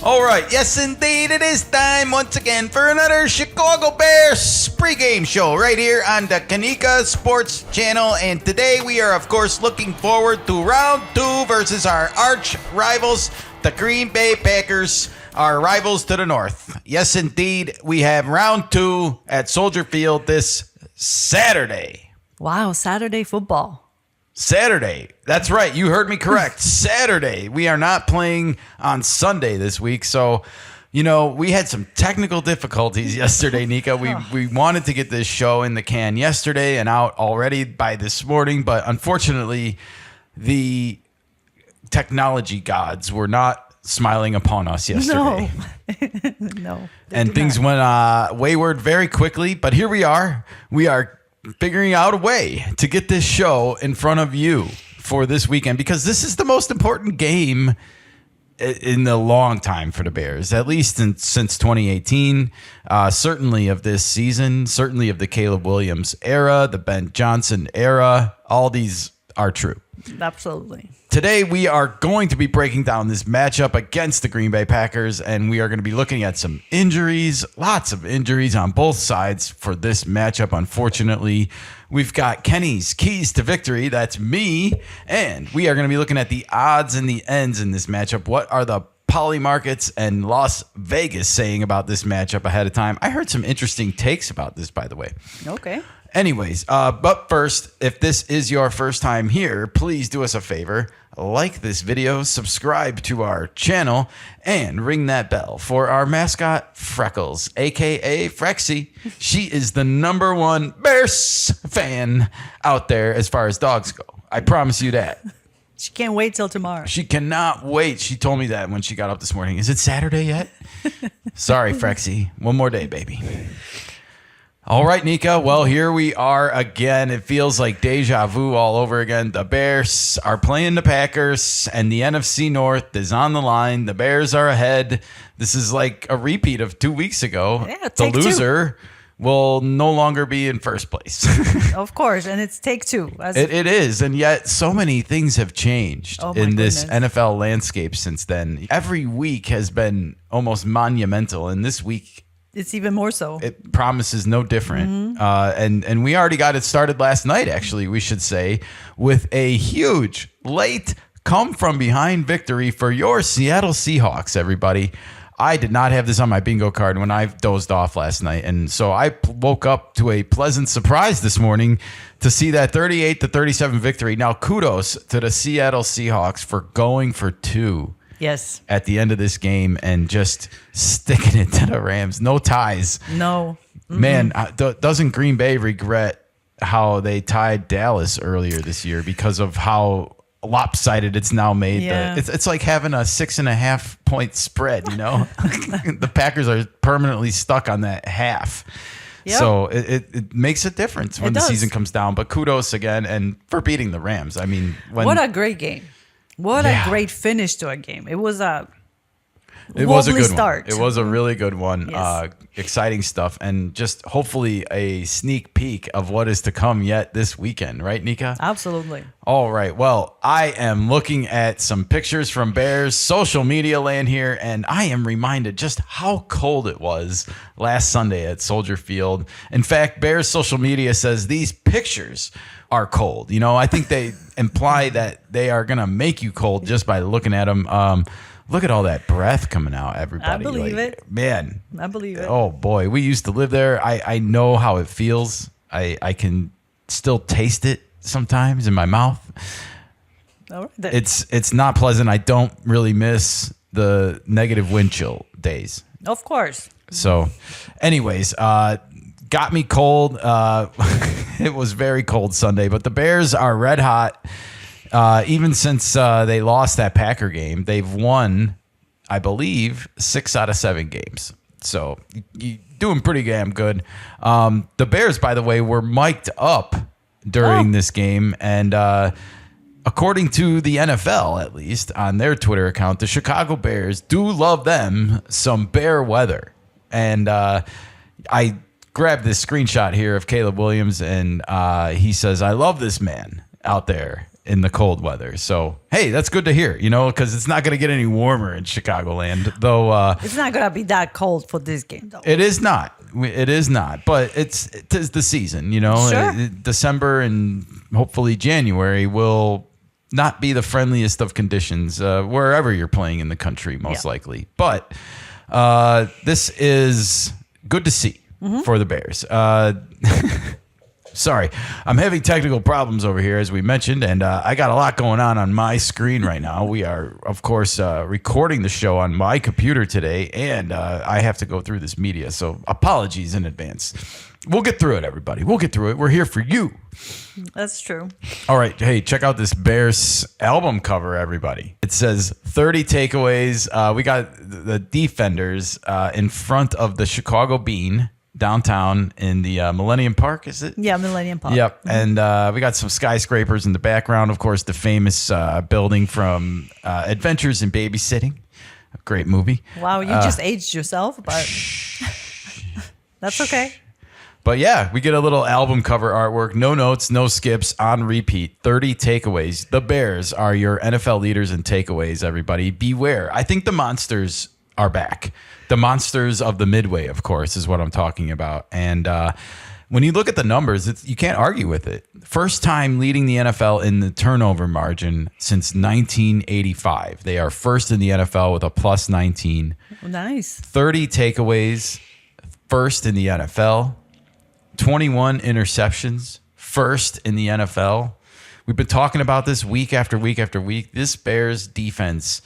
All right, yes indeed, it is time once again for another Chicago Bears pregame show right here on the Kanika Sports Channel. And today we are, of course, looking forward to round 2 versus our arch rivals, the Green Bay Packers, our rivals to the north. Yes indeed, we have round 2 at Soldier Field this Saturday. Wow, Saturday football. Saturday. That's right. You heard me correct. Saturday. We are not playing on Sunday this week. So, you know, we had some technical difficulties yesterday, Nika. We wanted to get this show in the can yesterday and out already by this morning. But unfortunately, the technology gods were not smiling upon us yesterday. No. And things went wayward very quickly. But here we are. We are figuring out a way to get this show in front of you for this weekend, because this is the most important game in the long time for the Bears, at least since 2018, certainly of this season, certainly of the Caleb Williams era, the Ben Johnson era. All these are true. Absolutely. Today, we are going to be breaking down this matchup against the Green Bay Packers, and we are going to be looking at some injuries, lots of injuries on both sides for this matchup. Unfortunately, we've got Kenny's Keys to Victory. That's me. And we are going to be looking at the odds and the ends in this matchup. What are the poly markets and Las Vegas saying about this matchup ahead of time? I heard some interesting takes about this, by the way. Okay. Anyways, but first, if this is your first time here, please do us a favor. Like this video, subscribe to our channel, and ring that bell for our mascot, Freckles, a.k.a. Frexy. She is the #1 Bears fan out there as far as dogs go. I promise you that. She can't wait till tomorrow. She cannot wait. She told me that when she got up this morning. Is it Saturday yet? Sorry, Frexy. One more day, baby. All right, Nika. Well, here we are again. It feels like deja vu all over again. The Bears are playing the Packers, and the NFC North is on the line. The Bears are ahead. This is like a repeat of 2 weeks ago. Yeah, the loser will no longer be in first place. Of course, and it's take 2. It is, and yet so many things have changed in this NFL landscape since then. Every week has been almost monumental, and this week it's even more so. It promises no different. Mm-hmm. And we already got it started last night, actually, we should say, with a huge late come from behind victory for your Seattle Seahawks, everybody. I did not have this on my bingo card when I dozed off last night. And so I woke up to a pleasant surprise this morning to see that 38-37 victory. Now, kudos to the Seattle Seahawks for going for 2. Yes. At the end of this game and just sticking it to the Rams. No ties. No. Mm-mm. Man, doesn't Green Bay regret how they tied Dallas earlier this year because of how lopsided it's now made? Yeah. It's like having a 6.5 point spread, you know? The Packers are permanently stuck on that half. Yep. So it makes a difference when the season comes down. But kudos again and for beating the Rams. I mean, what a great game. What a great finish to a game. It was a good start. One. It was a really good one. Yes. Exciting stuff. And just hopefully a sneak peek of what is to come yet this weekend. Right, Nika? Absolutely. All right. Well, I am looking at some pictures from Bears social media land here, and I am reminded just how cold it was last Sunday at Soldier Field. In fact, Bears social media says these pictures are cold. You know, I think they imply that they are going to make you cold just by looking at them. Look at all that breath coming out, everybody. I believe it. Man. I believe it. Oh, boy. We used to live there. I know how it feels. I can still taste it sometimes in my mouth. All right, it's not pleasant. I don't really miss the negative wind chill days. Of course. So, anyways, got me cold. It was very cold Sunday, but the Bears are red hot. Even since they lost that Packer game, they've won, I believe, 6 out of 7 games. So you doing pretty damn good. The Bears, by the way, were mic'd up during this game. And according to the NFL, at least on their Twitter account, the Chicago Bears do love them some bear weather. And I grabbed this screenshot here of Caleb Williams, and he says, "I love this man out there in the cold weather. So, hey, that's good to hear, because it's not going to get any warmer in Chicagoland, though. It's not going to be that cold for this game, though. It is not. It is not. But it is the season, Sure. December and hopefully January will not be the friendliest of conditions wherever you're playing in the country, most likely. But this is good to see for the Bears. Sorry, I'm having technical problems over here, as we mentioned, and I got a lot going on my screen right now. We are, of course, recording the show on my computer today, and I have to go through this media, so apologies in advance. We'll get through it, everybody. We'll get through it. We're here for you. That's true. All right. Hey, check out this Bears album cover, everybody. It says 30 takeaways. We got the defenders in front of the Chicago Bean downtown in the Millennium Park, is it? Yeah, Millennium Park. Yep. And we got some skyscrapers in the background. Of course, the famous building from Adventures in Babysitting. A great movie. Wow, you just aged yourself, but that's okay. But yeah, we get a little album cover artwork. No notes, no skips, on repeat. 30 takeaways. The Bears are your NFL leaders in takeaways, everybody. Beware. I think the monsters are back. The monsters of the Midway, of course, is what I'm talking about. And when you look at the numbers, you can't argue with it. First time leading the NFL in the turnover margin since 1985. They are first in the NFL with a plus 19. Nice. 30 takeaways, first in the NFL. 21 interceptions, first in the NFL. We've been talking about this week after week after week. This Bears defense,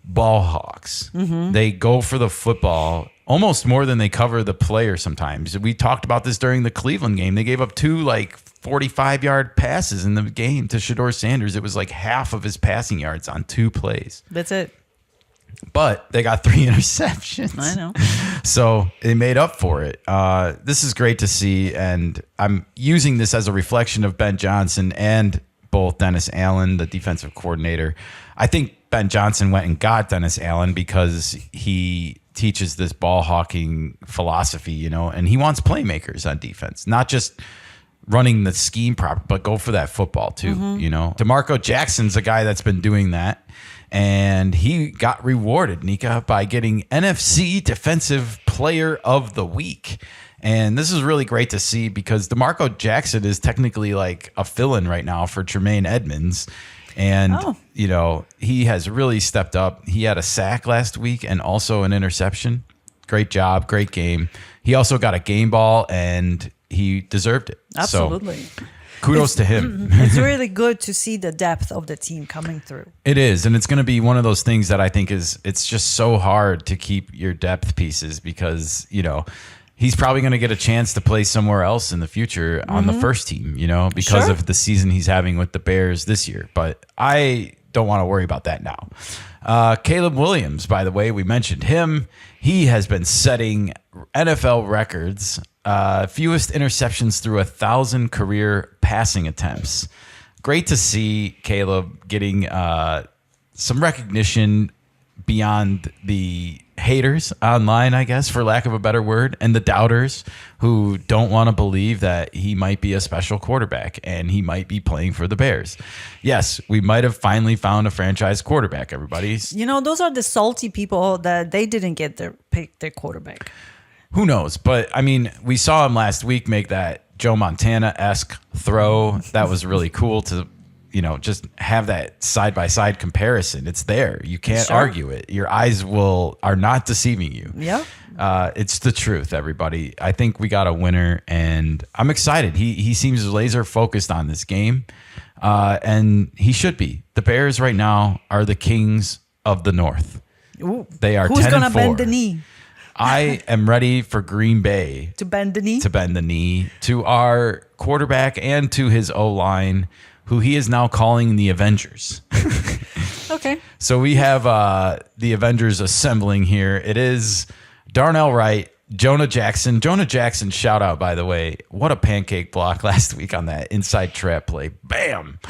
ball hawks. They go for the football almost more than they cover the player sometimes. We talked about this during the Cleveland game. They gave up 2 45-yard passes in the game to Shedeur Sanders. It was like half of his passing yards on 2 plays. That's it. But they got 3 interceptions. I know. So they made up for it. This is great to see. And I'm using this as a reflection of Ben Johnson and both Dennis Allen, the defensive coordinator. I think Ben Johnson went and got Dennis Allen because he teaches this ball hawking philosophy, and he wants playmakers on defense, not just running the scheme proper, but go for that football too. DeMarco Jackson's a guy that's been doing that. And he got rewarded, Nika, by getting NFC Defensive Player of the Week. And this is really great to see because DeMarco Jackson is technically like a fill-in right now for Tremaine Edmonds. And, he has really stepped up. He had a sack last week and also an interception. Great job. Great game. He also got a game ball and he deserved it. Absolutely. So, kudos to him. It's really good to see the depth of the team coming through. It is. And it's going to be one of those things that I think it's just so hard to keep your depth pieces because, he's probably going to get a chance to play somewhere else in the future on the first team, because of the season he's having with the Bears this year. But I don't want to worry about that now. Caleb Williams, by the way, we mentioned him. He has been setting NFL records. Fewest interceptions through 1,000 career passing attempts. Great to see Caleb getting some recognition beyond the haters online, I guess, for lack of a better word, and the doubters who don't want to believe that he might be a special quarterback and he might be playing for the Bears. Yes, we might have finally found a franchise quarterback, everybody. Those are the salty people that they didn't get their quarterback. Who knows? But, I mean, we saw him last week make that Joe Montana-esque throw. That was really cool to, just have that side-by-side comparison. It's there. You can't argue it. Your eyes are not deceiving you. Yeah. It's the truth, everybody. I think we got a winner, and I'm excited. He seems laser-focused on this game, and he should be. The Bears right now are the kings of the North. Ooh. They are 10-4. Who's going to bend the knee? I am ready for Green Bay to bend the knee to our quarterback and to his O-line, who he is now calling the Avengers. Okay. So we have the Avengers assembling here. It is Darnell Wright, Jonah Jackson. Jonah Jackson, shout out, by the way. What a pancake block last week on that inside trap play. Bam.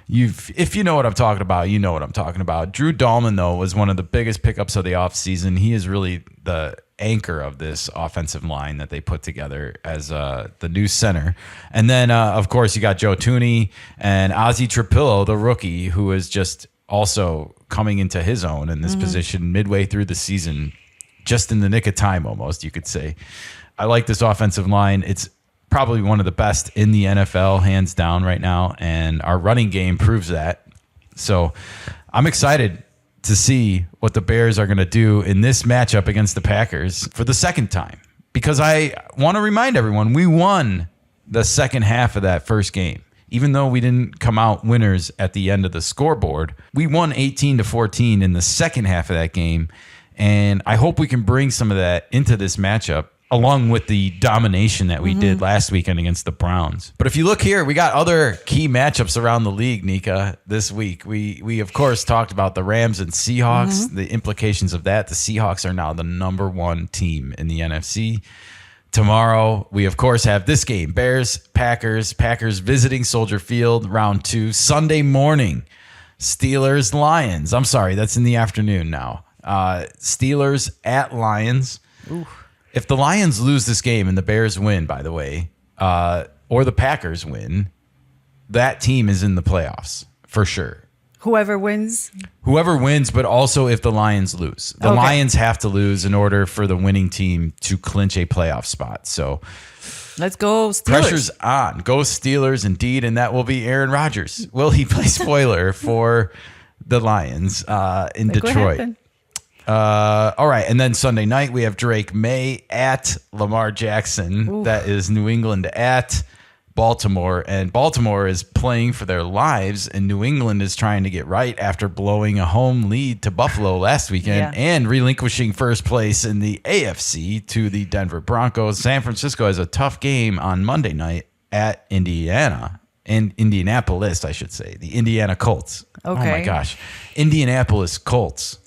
If you know what I'm talking about, you know what I'm talking about. Drew Dahlman, though, was one of the biggest pickups of the offseason. He is really anchor of this offensive line that they put together as the new center. And then, of course, you got Joe Thuney and Ozzie Trapillo, the rookie, who is just also coming into his own in this position midway through the season, just in the nick of time almost, you could say. I like this offensive line. It's probably one of the best in the NFL, hands down right now, and our running game proves that. So I'm excited to see what the Bears are going to do in this matchup against the Packers for the second time, because I want to remind everyone we won the second half of that first game. Even though we didn't come out winners at the end of the scoreboard, we won 18-14 in the second half of that game, and I hope we can bring some of that into this matchup, along with the domination that we did last weekend against the Browns. But if you look here, we got other key matchups around the league, Nika, this week. We of course, talked about the Rams and Seahawks, the implications of that. The Seahawks are now the number one team in the NFC. Tomorrow, we, of course, have this game, Bears-Packers. Packers visiting Soldier Field, round 2. Sunday morning, Steelers-Lions. I'm sorry, that's in the afternoon now. Steelers at Lions. Ooh. If the Lions lose this game and the Bears win, by the way, or the Packers win, that team is in the playoffs for sure. Whoever wins, but also if the Lions lose. The Lions have to lose in order for the winning team to clinch a playoff spot. So let's go Steelers. Pressure's on. Go Steelers indeed, and that will be Aaron Rodgers. Will he play spoiler for the Lions in Detroit? All right, and then Sunday night we have Drake May at Lamar Jackson. Oof. That is New England at Baltimore, and Baltimore is playing for their lives, and New England is trying to get right after blowing a home lead to Buffalo last weekend and relinquishing first place in the AFC to the Denver Broncos. San Francisco has a tough game on Monday night at Indianapolis, I should say, the Indiana Colts. Okay. Oh my gosh, Indianapolis Colts.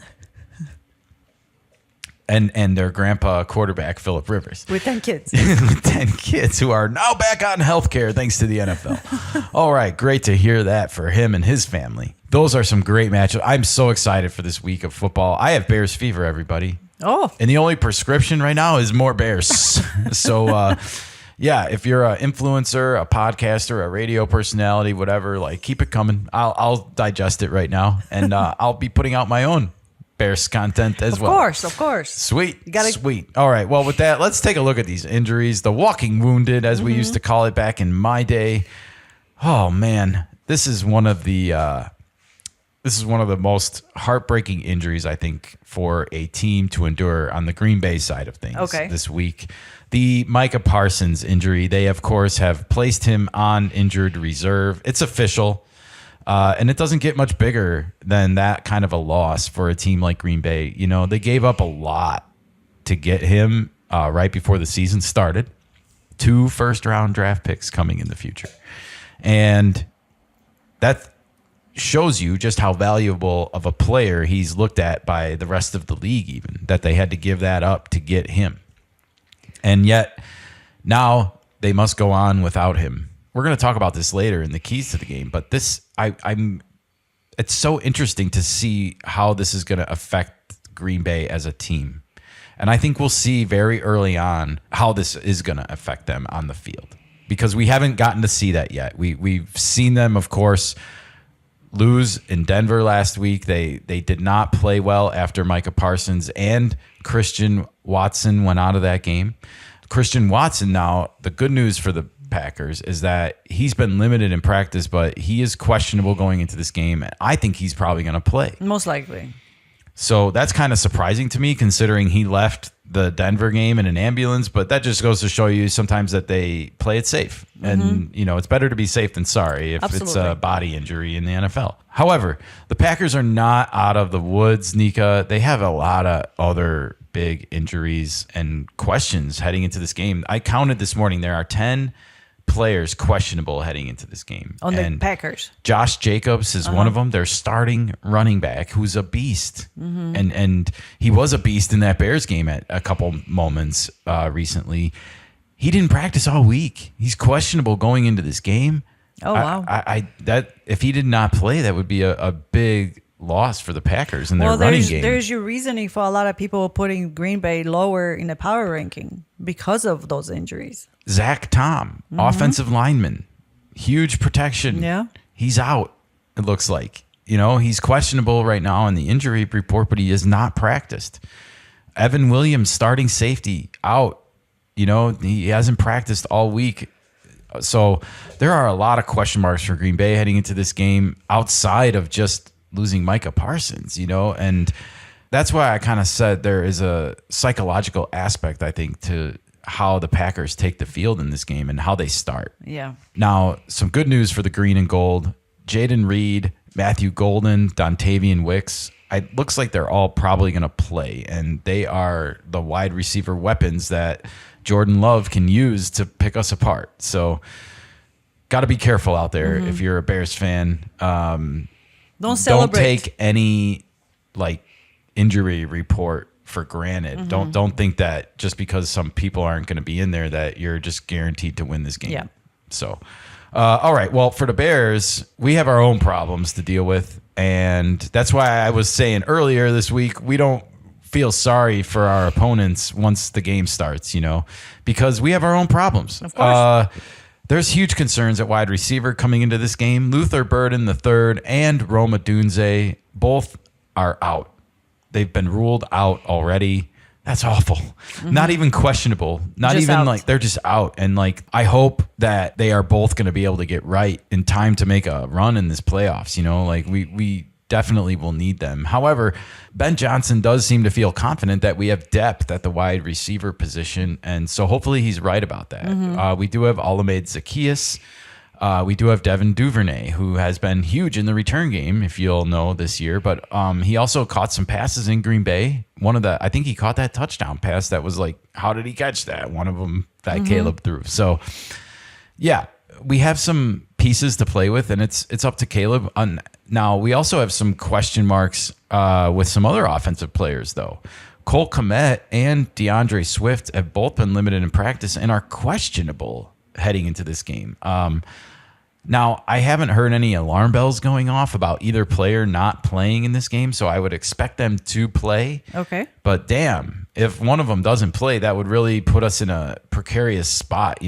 And their grandpa quarterback, Phillip Rivers. With 10 kids. With 10 kids who are now back on healthcare thanks to the NFL. All right, great to hear that for him and his family. Those are some great matchups. I'm so excited for this week of football. I have Bears fever, everybody. Oh. And the only prescription right now is more Bears. So, yeah, if you're an influencer, a podcaster, a radio personality, whatever, like keep it coming. I'll digest it right now, and I'll be putting out my own Bears content as well. Of course. Sweet. Sweet. All right. Well, with that, let's take a look at these injuries. The walking wounded, as we used to call it back in my day. Oh man, this is one of the most heartbreaking injuries, I think, for a team to endure on the Green Bay side of things this week. The Micah Parsons injury. They, of course, have placed him on injured reserve. It's official. And it doesn't get much bigger than that kind of a loss for a team like Green Bay. You know, they gave up a lot to get him right before the season started. 2 first-round draft picks coming in the future. And that shows you just how valuable of a player he's looked at by the rest of the league, even, that they had to give that up to get him. And yet, now they must go on without him. We're going to talk about this later in the keys to the game, but this, it's so interesting to see how this is going to affect Green Bay as a team. And I think we'll see very early on how this is going to affect them on the field, because we haven't gotten to see that yet. We've seen them, of course, lose in Denver last week. They did not play well after Micah Parsons and Christian Watson went out of that game. Christian Watson, now, the good news for the Packers is that he's been limited in practice, but he is questionable going into this game. I think he's probably going to play. Most likely. So that's kind of surprising to me, considering he left the Denver game in an ambulance, but that just goes to show you sometimes that they play it safe. And, you know, it's better to be safe than sorry if it's a body injury in the NFL. However, the Packers are not out of the woods, Nika. They have a lot of other big injuries and questions heading into this game. I counted this morning, there are 10 players questionable heading into this game. On the Packers. Josh Jacobs is one of them. Their starting running back, who's a beast. And he was a beast in that Bears game at a couple moments recently. He didn't practice all week. He's questionable going into this game. Oh, wow. That if he did not play, that would be a big loss for the Packers in their Well, running game. there's your reasoning for a lot of people putting Green Bay lower in the power ranking because of those injuries. Zach Tom, offensive lineman, huge protection. Yeah. He's out, it looks like. He's questionable right now in the injury report, but he is not practiced. Evan Williams, starting safety, out. He hasn't practiced all week. So there are a lot of question marks for Green Bay heading into this game outside of just losing Micah Parsons, and that's why I kind of said there is a psychological aspect, I think, to how the Packers take the field in this game and how they start. Yeah. Now, some good news for the green and gold. Jaden Reed, Matthew Golden, Dontavian Wicks. It looks like they're all probably going to play, and they are the wide receiver weapons that Jordan Love can use to pick us apart. So got to be careful out there if you're a Bears fan. Don't celebrate. Don't take any injury report for granted. Don't think that just because some people aren't going to be in there that you're just guaranteed to win this game. Yeah. So, all right. Well, for the Bears, we have our own problems to deal with, and that's why I was saying earlier this week we don't feel sorry for our opponents once the game starts, because we have our own problems. Of course. There's huge concerns at wide receiver coming into this game. Luther Burden III and Roma Dunze both are out. They've been ruled out already. That's awful. Not even questionable. Not Just even out. they're just out. And I hope that they are both going to be able to get right in time to make a run in this playoffs. We definitely will need them. However, Ben Johnson does seem to feel confident that we have depth at the wide receiver position, and so hopefully he's right about that. We do have Alameda Zaccheaus. We do have Devin Duvernay, who has been huge in the return game, if you'll know, this year. But he also caught some passes in Green Bay. I think he caught that touchdown pass that was how did he catch that? One of them that Caleb threw. So, yeah, we have some pieces to play with, and it's up to Caleb. Now, we also have some question marks with some other offensive players, though. Cole Kmet and DeAndre Swift have both been limited in practice and are questionable heading into this game. Now, I haven't heard any alarm bells going off about either player not playing in this game, so I would expect them to play. Okay. But damn, if one of them doesn't play, that would really put us in a precarious spot.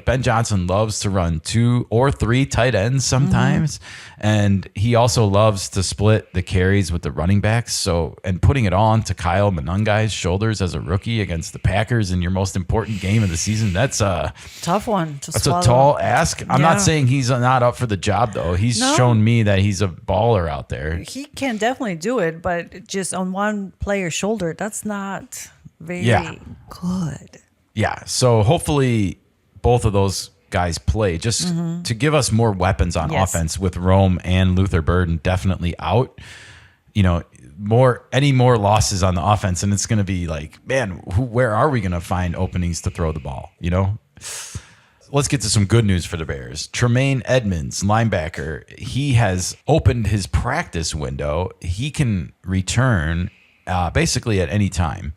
Ben Johnson loves to run 2 or 3 tight ends sometimes, and he also loves to split the carries with the running backs. So, and putting it on to Kyle Monungai's shoulders as a rookie against the Packers in your most important game of the season, that's a Tough one to that's swallow. a tall ask. I'm Yeah. not saying he's not up for the job, though. He's No. shown me that he's a baller out there. He can definitely do it, but just on one player's shoulder, that's not very Yeah. good. Yeah, so hopefully both of those guys play just to give us more weapons on Yes. offense with Rome and Luther Burden definitely out. Any more losses on the offense, and it's going to be man, where are we going to find openings to throw the ball? Let's get to some good news for the Bears. Tremaine Edmonds, linebacker, he has opened his practice window. He can return basically at any time.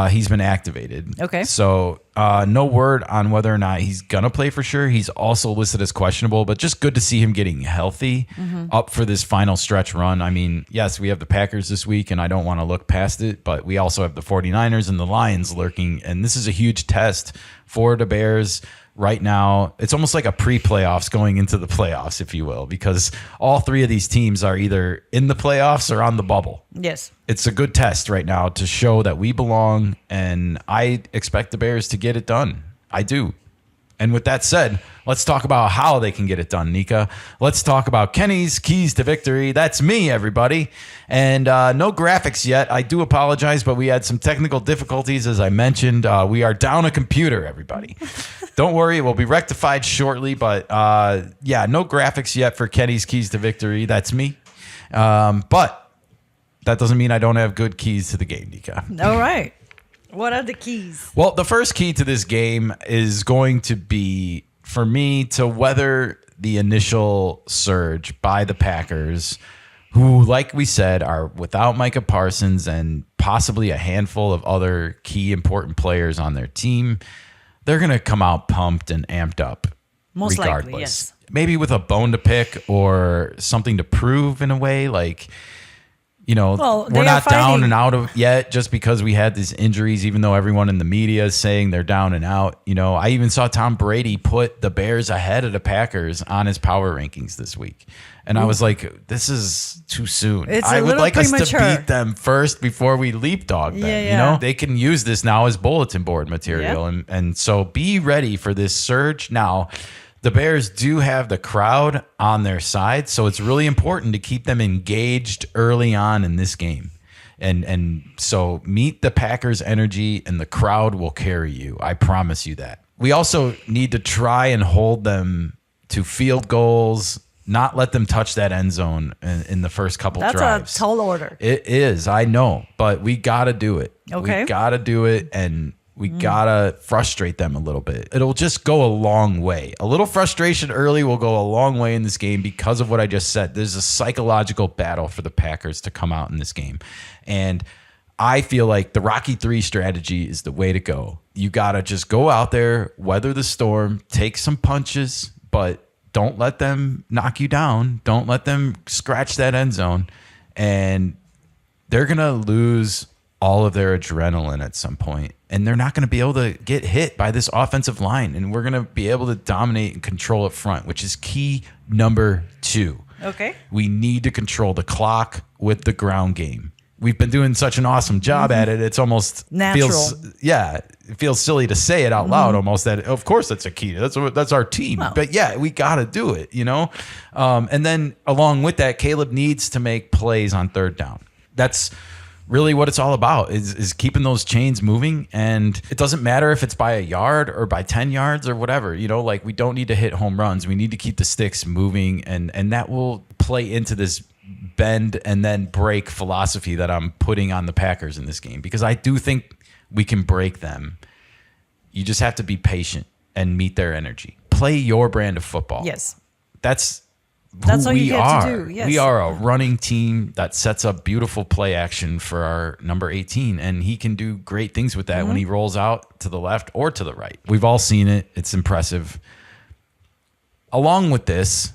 He's been activated. Okay. So no word on whether or not he's going to play for sure. He's also listed as questionable, but just good to see him getting healthy up for this final stretch run. I mean, yes, we have the Packers this week, and I don't want to look past it, but we also have the 49ers and the Lions lurking, and this is a huge test for the Bears. Right now, it's almost like a pre-playoffs going into the playoffs, if you will, because all 3 of these teams are either in the playoffs or on the bubble. Yes. It's a good test right now to show that we belong, and I expect the Bears to get it done. I do. And with that said, let's talk about how they can get it done, Nika. Let's talk about Kenny's keys to victory. That's me, everybody. And no graphics yet. I do apologize, but we had some technical difficulties, as I mentioned. We are down a computer, everybody. Don't worry, it will be rectified shortly. But yeah, no graphics yet for Kenny's keys to victory. That's me. But that doesn't mean I don't have good keys to the game, Nika. All right. What are the keys? Well, the first key to this game is going to be for me to weather the initial surge by the Packers, who, like we said, are without Micah Parsons and possibly a handful of other key important players on their team. They're going to come out pumped and amped up. Most regardless. likely, yes. Maybe with a bone to pick or something to prove in a way. Well, we're not down fighting. and out of yet just because we had these injuries, even though everyone in the media is saying they're down and out. I even saw Tom Brady put the Bears ahead of the Packers on his power rankings this week. And I was like, this is too soon. It's I a would little like us to premature. beat them first before we leapdog them. Yeah. They can use this now as bulletin board material. And so be ready for this surge. Now, the Bears do have the crowd on their side, so it's really important to keep them engaged early on in this game. And so meet the Packers' energy, and the crowd will carry you. I promise you that. We also need to try and hold them to field goals, not let them touch that end zone in the first couple drives. That's a tall order. It is, I know, but we got to do it. Okay. We got to do it, and we got to frustrate them a little bit. It'll just go a long way. A little frustration early will go a long way in this game because of what I just said. There's a psychological battle for the Packers to come out in this game. And I feel like the Rocky 3 strategy is the way to go. You got to just go out there, weather the storm, take some punches, but don't let them knock you down. Don't let them scratch that end zone. And they're going to lose all of their adrenaline at some point, and they're not going to be able to get hit by this offensive line, and we're going to be able to dominate and control up front, which is key number 2. Okay. We need to control the clock with the ground game. We've been doing such an awesome job at it. It's almost natural. It feels silly to say it out loud almost that, of course, that's a key. That's our team. Wow. But yeah, we got to do it, And then along with that, Caleb needs to make plays on third down. That's really what it's all about is keeping those chains moving. And it doesn't matter if it's by a yard or by 10 yards or whatever, we don't need to hit home runs. We need to keep the sticks moving, and that will play into this bend and then break philosophy that I'm putting on the Packers in this game, because I do think we can break them. You just have to be patient and meet their energy. Play your brand of football. Yes. That's all we you have to do. Yes. We are a running team that sets up beautiful play action for our number 18, and he can do great things with that when he rolls out to the left or to the right. We've all seen it. It's impressive. Along with this,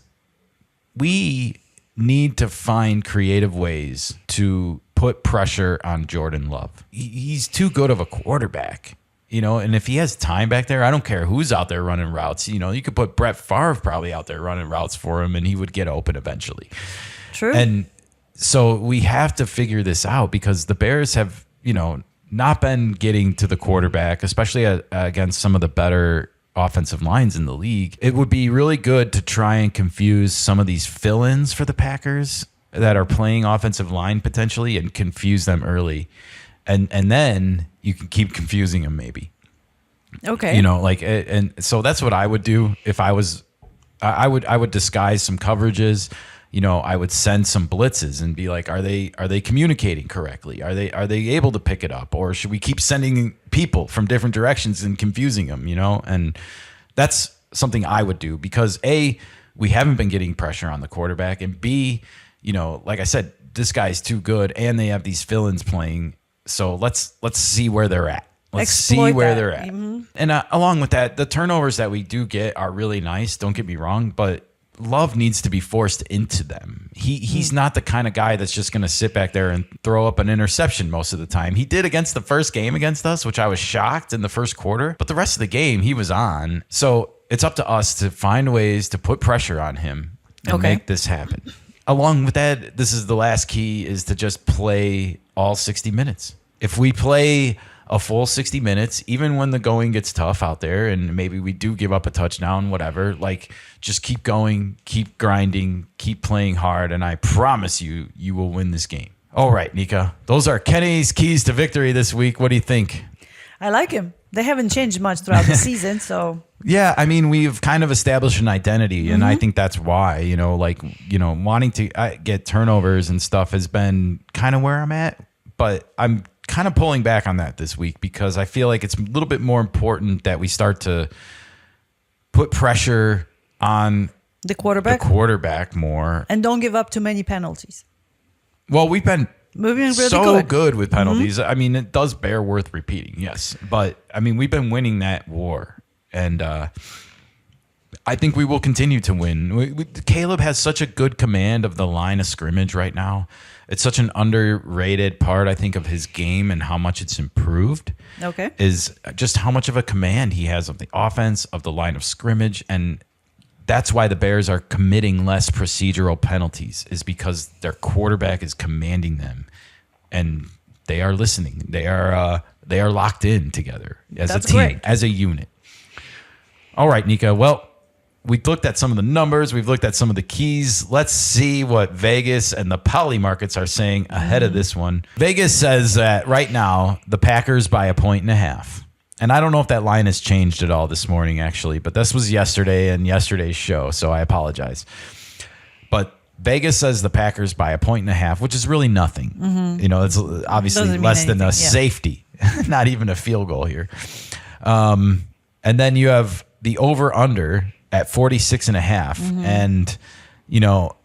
we need to find creative ways to put pressure on Jordan Love. He's too good of a quarterback. And if he has time back there, I don't care who's out there running routes. You could put Brett Favre probably out there running routes for him, and he would get open eventually. True. And so we have to figure this out, because the Bears have, not been getting to the quarterback, especially against some of the better offensive lines in the league. It would be really good to try and confuse some of these fill-ins for the Packers that are playing offensive line potentially, and confuse them early. And then you can keep confusing them maybe. Okay. And so that's what I would do if I was. I would disguise some coverages. I would send some blitzes and be like, are they communicating correctly? Are they able to pick it up, or should we keep sending people from different directions and confusing them? And that's something I would do, because A, we haven't been getting pressure on the quarterback, and B, like I said, this guy's too good, and they have these fill-ins playing. So let's see where they're at. Let's Exploit see where that. they're at. Mm-hmm. And along with that, the turnovers that we do get are really nice. Don't get me wrong, but Love needs to be forced into them. He's not the kind of guy that's just going to sit back there and throw up an interception most of the time. He did against the first game against us, which I was shocked in the first quarter. But the rest of the game, he was on. So it's up to us to find ways to put pressure on him and make this happen. Along with that, this is the last key, is to just play all 60 minutes. If we play a full 60 minutes, even when the going gets tough out there and maybe we do give up a touchdown, whatever, just keep going, keep grinding, keep playing hard, and I promise you, you will win this game. All right, Nika, those are Kenny's keys to victory this week. What do you think? I like him. They haven't changed much throughout the season, so... Yeah, I mean, we've kind of established an identity, and I think that's why, wanting to get turnovers and stuff has been kind of where I'm at, but I'm kind of pulling back on that this week, because I feel like it's a little bit more important that we start to put pressure on the quarterback more. And don't give up too many penalties. Well, we've been moving really so good with penalties. I mean, it does bear worth repeating, yes. But, I mean, we've been winning that war. And I think we will continue to win. Caleb has such a good command of the line of scrimmage right now. It's such an underrated part, I think, of his game and how much it's improved. Okay. Is just how much of a command he has of the offense, of the line of scrimmage. And that's why the Bears are committing less procedural penalties, is because their quarterback is commanding them. And they are listening. They are locked in together as a team, great. as a unit. All right, Nika. Well, we've looked at some of the numbers. We've looked at some of the keys. Let's see what Vegas and the poly markets are saying ahead of this one. Vegas says that right now, the Packers by 1.5. And I don't know if that line has changed at all this morning, actually. But this was yesterday and yesterday's show, so I apologize. But Vegas says the Packers by 1.5, which is really nothing. It's obviously less than a safety, not even a field goal here. And then you have the over-under at 46.5. And,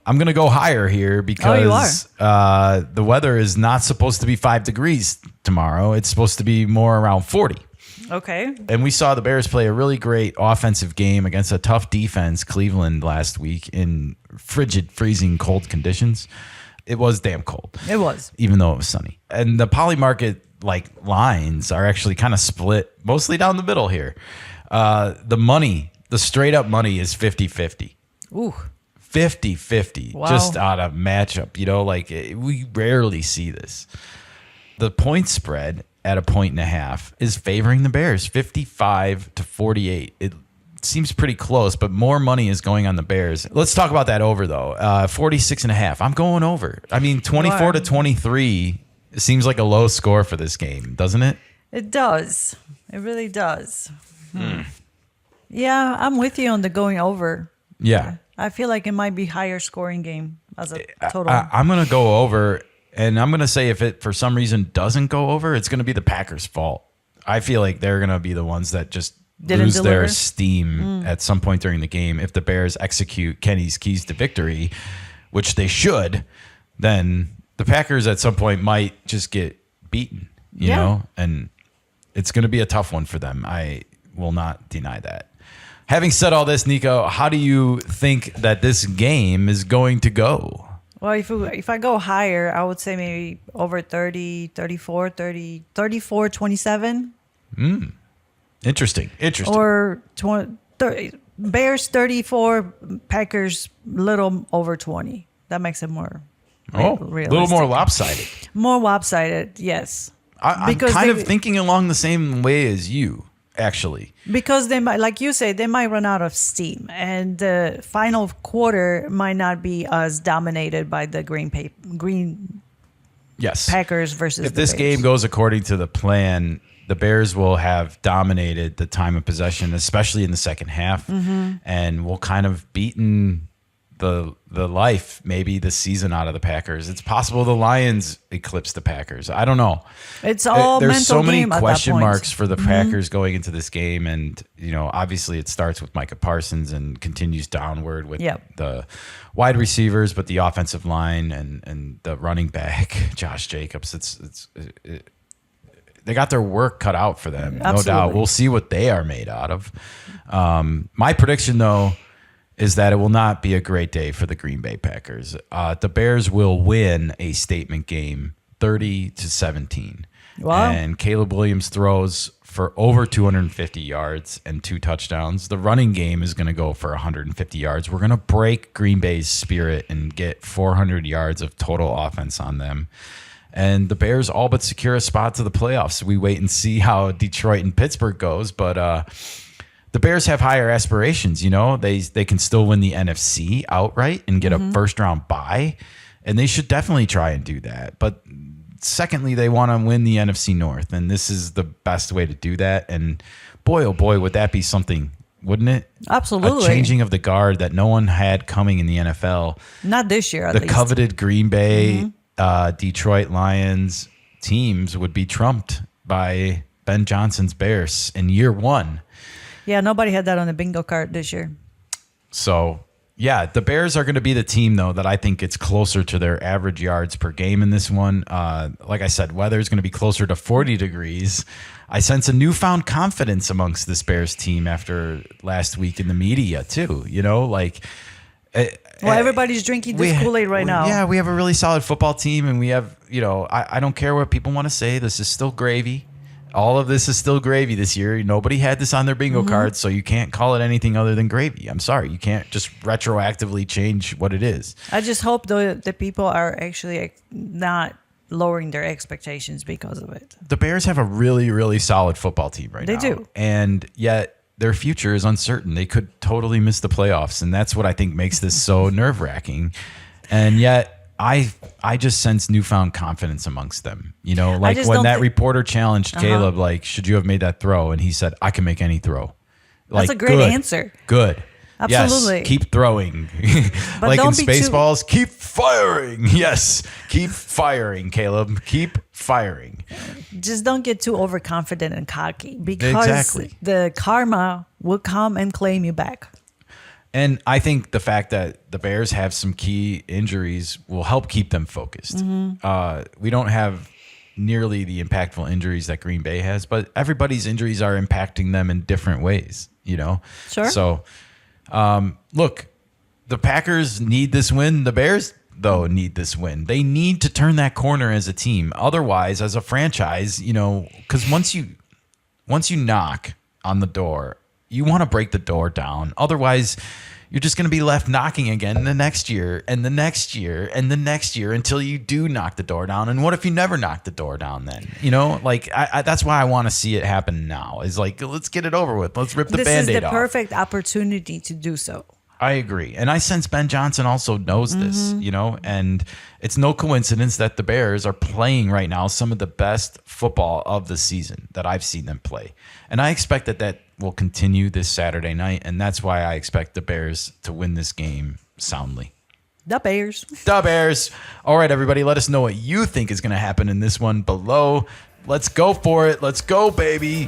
I'm going to go higher here because the weather is not supposed to be 5 degrees tomorrow. It's supposed to be more around 40. Okay. And we saw the Bears play a really great offensive game against a tough defense, Cleveland, last week in frigid, freezing, cold conditions. It was damn cold. It was. Even though it was sunny. And the poly market lines are actually kind of split mostly down the middle here. The straight up money is 50-50. Ooh. 50-50. Wow. Just on a matchup. We rarely see this. The point spread at 1.5 is favoring the Bears, 55-48. It seems pretty close, but more money is going on the Bears. Let's talk about that over, though. 46.5. I'm going over. I mean, 24-23 seems like a low score for this game, doesn't it? It does. It really does. Yeah, I'm with you on the going over. Yeah. I feel like it might be higher scoring game as a total. I'm going to go over, and I'm going to say if it for some reason doesn't go over, it's going to be the Packers' fault. I feel like they're going to be the ones that just lose their steam at some point during the game. If the Bears execute Kenny's keys to victory, which they should, then the Packers at some point might just get beaten, you know, and it's going to be a tough one for them. I will not deny that. Having said all this, Nico, how do you think that this game is going to go? Well, if I go higher, I would say maybe over 30, 34, 30, 34, 27. Interesting. Or 30, Bears 34, Packers little over 20. That makes it more realistic. A little more lopsided. More lopsided, yes. I'm kind of thinking along the same way as you, actually. Because they might, like you say, they might run out of steam, and the final quarter might not be as dominated by the green Packers versus if the this Bears. game goes according to the plan, the Bears will have dominated the time of possession, especially in the second half, and will kind of beaten the life, maybe the season out of the Packers. It's possible the Lions eclipse the Packers. I don't know. It's all There's mental so many game at that question point. marks for the Packers going into this game, and obviously it starts with Micah Parsons and continues downward with the wide receivers, but the offensive line and the running back Josh Jacobs. They got their work cut out for them, no doubt. We'll see what they are made out of. My prediction, though, is that it will not be a great day for the Green Bay Packers. The Bears will win a statement game 30-17. Wow. And Caleb Williams throws for over 250 yards and 2 touchdowns. The running game is going to go for 150 yards. We're going to break Green Bay's spirit and get 400 yards of total offense on them. And the Bears all but secure a spot to the playoffs. We wait and see how Detroit and Pittsburgh goes, but the Bears have higher aspirations. They can still win the NFC outright and get a first round bye, and they should definitely try and do that. But secondly, they want to win the NFC North, and this is the best way to do that. And boy, oh boy, would that be something, wouldn't it? Absolutely. A changing of the guard that no one had coming in the NFL. Not this year, at least. The coveted Green Bay, Detroit Lions teams would be trumped by Ben Johnson's Bears in year one. Yeah, nobody had that on the bingo card this year. So Yeah, the Bears are going to be the team, though, that I think gets closer to their average yards per game in this one. Like I said, weather is going to be closer to 40 degrees. I sense a newfound confidence amongst this Bears team after last week in the media, too. You know, like... Well, everybody's drinking this Kool-Aid right now. Yeah, we have a really solid football team, and we have, you know, I don't care what people want to say. This is still gravy. All of this is still gravy this year. Nobody had this on their bingo card, so you can't call it anything other than gravy. I'm sorry. You can't just retroactively change what it is. I just hope the people are actually not lowering their expectations because of it. The Bears have a really, really solid football team right now. They do. And yet their future is uncertain. They could totally miss the playoffs, and that's what I think makes this so nerve-wracking. And yet I just sense newfound confidence amongst them. You know, like when that reporter challenged Caleb, like, should you have made that throw? And he said, I can make any throw. Like, that's a great answer. Good. Absolutely. Yes, keep throwing. Like in Spaceballs, keep firing. Yes, keep firing, Caleb. Keep firing. Just don't get too overconfident and cocky because the karma will come and claim you back. And I think the fact that the Bears have some key injuries will help keep them focused. We don't have nearly the impactful injuries that Green Bay has, but everybody's injuries are impacting them in different ways, you know? Sure. So, look, the Packers need this win. The Bears, though, need this win. They need to turn that corner as a team. Otherwise, as a franchise, you know, because once you knock on the door, you want to break the door down. Otherwise, you're just going to be left knocking again the next year and the next year and the next year until you do knock the door down. And what if you never knock the door down then? You know, like that's why I want to see it happen now. Is like, let's get it over with. Let's rip the Band-Aid off. This is the perfect opportunity to do so. I agree. And I sense Ben Johnson also knows this, you know, and it's no coincidence that the Bears are playing right now some of the best football of the season that I've seen them play. And I expect that will continue this Saturday night. And that's why I expect the Bears to win this game soundly. The Bears. The Bears. All right, everybody, let us know what you think is going to happen in this one below. Let's go for it. Let's go, baby.